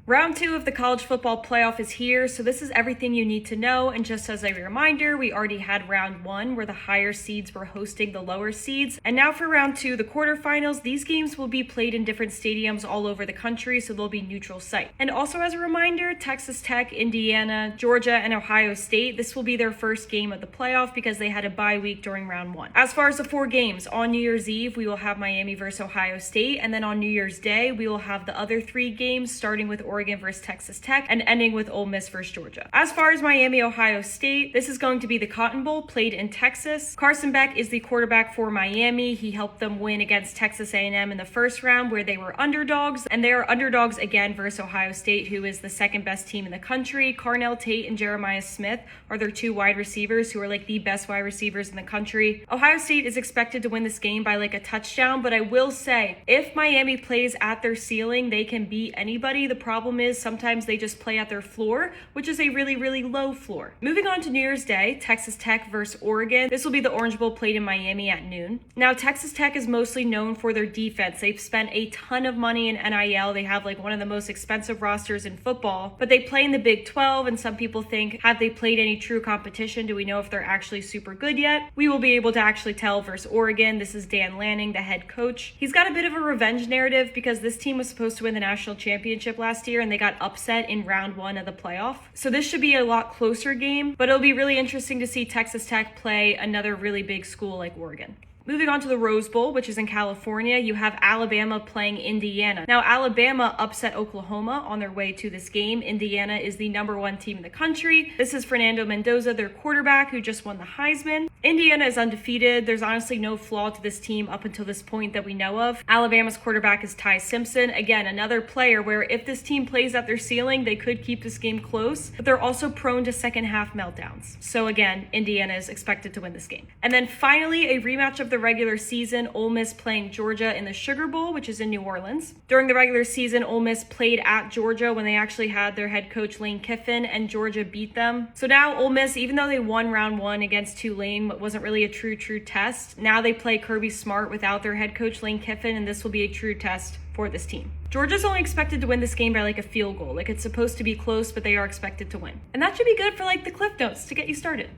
Round 2 of the college football playoff is here, so this is everything you need to know. And just as a reminder, we already had round 1 where the higher seeds were hosting the lower seeds. And now for round 2, the quarterfinals, these games will be played in different stadiums all over the country, so they'll be neutral site. And also as a reminder, Texas Tech, Indiana, Georgia, and Ohio State, this will be their first game of the playoff because they had a bye week during round 1. As far as the 4 games, on New Year's Eve, we will have Miami versus Ohio State, and then on New Year's Day, we will have the other 3 games, starting with Oregon versus Texas Tech and ending with Ole Miss versus Georgia. As far as Miami, Ohio State, this is going to be the Cotton Bowl played in Texas. Carson Beck is the quarterback for Miami. He helped them win against Texas A&M in the first round where they were underdogs, and they are underdogs again versus Ohio State, who is the second best team in the country. Carnell Tate and Jeremiah Smith are their 2 wide receivers who are like the best wide receivers in the country. Ohio State is expected to win this game by like a touchdown, but I will say if Miami plays at their ceiling, they can beat anybody. The problem is sometimes they just play at their floor, which is a really, really low floor. Moving on to New Year's Day, Texas Tech versus Oregon. This will be the Orange Bowl played in Miami at noon. Now, Texas Tech is mostly known for their defense. They've spent a ton of money in NIL. They have like one of the most expensive rosters in football, but they play in the Big 12, and some people think, have they played any true competition? Do we know if they're actually super good yet? We will be able to actually tell versus Oregon. This is Dan Lanning, the head coach. He's got a bit of a revenge narrative because this team was supposed to win the national championship last year and they got upset in round 1 of the playoff. So this should be a lot closer game, but it'll be really interesting to see Texas Tech play another really big school like Oregon. Moving on to the Rose Bowl, which is in California, you have Alabama playing Indiana. Now, Alabama upset Oklahoma on their way to this game. Indiana is the #1 team in the country. This is Fernando Mendoza, their quarterback, who just won the Heisman. Indiana is undefeated. There's honestly no flaw to this team up until this point that we know of. Alabama's quarterback is Ty Simpson. Again, another player where if this team plays at their ceiling, they could keep this game close, but they're also prone to second half meltdowns. So again, Indiana is expected to win this game. And then finally, a rematch of the regular season, Ole Miss playing Georgia in the Sugar Bowl, which is in New Orleans. During the regular season, Ole Miss played at Georgia when they actually had their head coach Lane Kiffin, and Georgia beat them. So now Ole Miss, even though they won round 1 against Tulane, but wasn't really a true test, now they play Kirby Smart without their head coach Lane Kiffin, and this will be a true test for this team. Georgia's only expected to win this game by like a field goal. Like, it's supposed to be close, but they are expected to win. And that should be good for like the Cliff Notes to get you started.